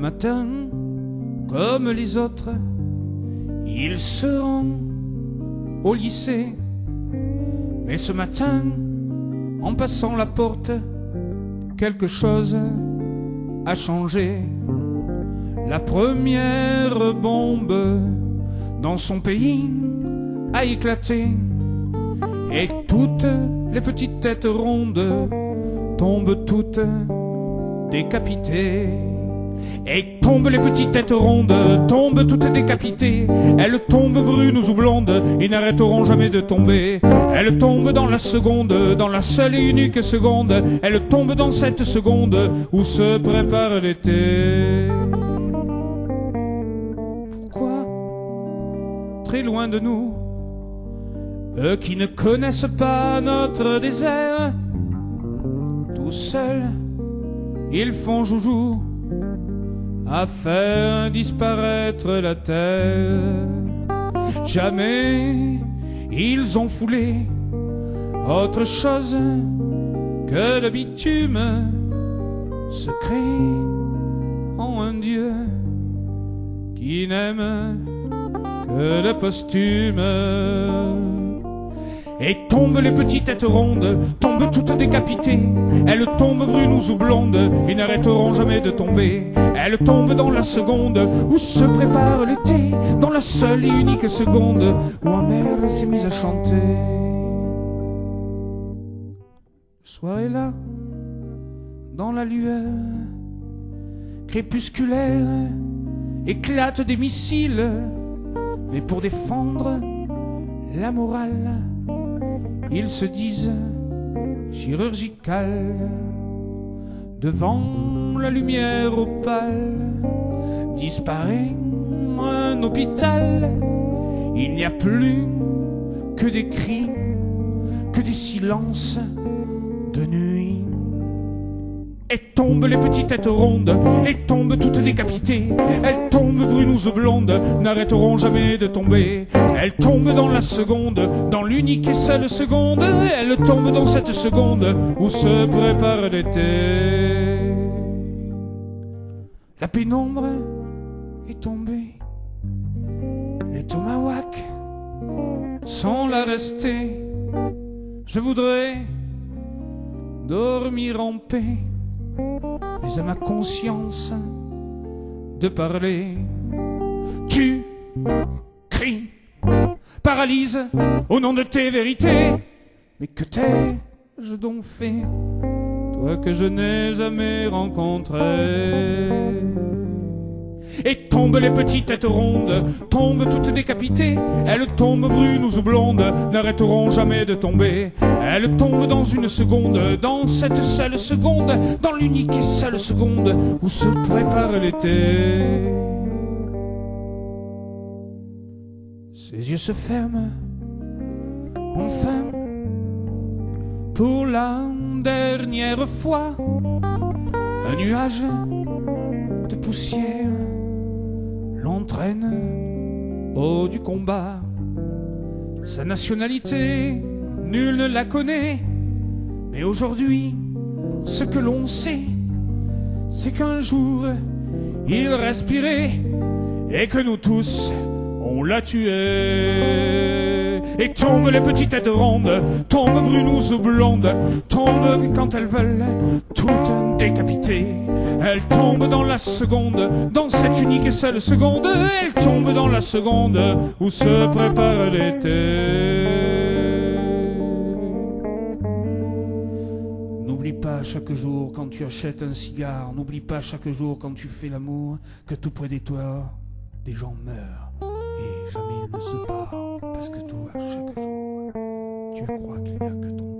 matin, comme les autres, il se rend au lycée. Mais ce matin, en passant la porte, quelque chose a changé. La première bombe dans son pays a éclaté, et toutes les petites têtes rondes tombent toutes décapitées. Et tombent les petites têtes rondes, tombent toutes décapitées. Elles tombent brunes ou blondes, ils n'arrêteront jamais de tomber. Elles tombent dans la seconde, dans la seule et unique seconde. Elles tombent dans cette seconde où se prépare l'été. Pourquoi, très loin de nous, eux qui ne connaissent pas notre désert, tout seuls, ils font joujou à faire disparaître la terre. Jamais ils ont foulé autre chose que le bitume, secret en un Dieu qui n'aime que le posthume. Et tombent les petites têtes rondes, tombent toutes décapitées. Elles tombent brunes ou blondes, ils n'arrêteront jamais de tomber. Elles tombent dans la seconde où se prépare l'été, dans la seule et unique seconde où un merle s'est mise à chanter. Le soir est là, dans la lueur crépusculaire, éclatent des missiles, mais pour défendre la morale, ils se disent chirurgical. Devant la lumière opale disparaît un hôpital. Il n'y a plus que des cris, que des silences de nuit. Et tombent les petites têtes rondes, et tombent toutes décapitées. Elles tombent brunes ou blondes, n'arrêteront jamais de tomber. Elles tombent dans la seconde, dans l'unique et seule seconde. Elles tombent dans cette seconde où se prépare l'été. La pénombre est tombée, les tomahawks sont là restés. Je voudrais dormir en paix, mais à ma conscience de parler. Tu cries, paralyse au nom de tes vérités. Mais que t'ai-je donc fait, toi que je n'ai jamais rencontré? Et tombent les petites têtes rondes, tombent toutes décapitées. Elles tombent brunes ou blondes, n'arrêteront jamais de tomber. Elles tombent dans une seconde, dans cette seule seconde, dans l'unique et seule seconde où se prépare l'été. Ses yeux se ferment, enfin, pour la dernière fois. Un nuage de poussière l'entraîne au du combat. Sa nationalité, nul ne la connaît. Mais aujourd'hui, ce que l'on sait, c'est qu'un jour, il respirait et que nous tous, on l'a tué. Et tombent les petites têtes rondes, tombent brunes ou blondes, tombent quand elles veulent, toutes décapitées. Elles tombent dans la seconde, dans cette unique et seule seconde. Elles tombent dans la seconde où se prépare l'été. N'oublie pas chaque jour quand tu achètes un cigare, n'oublie pas chaque jour quand tu fais l'amour, que tout près de toi, des gens meurent et jamais ils ne se parlent, parce que toi, chaque jour, tu crois qu'il n'y a que ton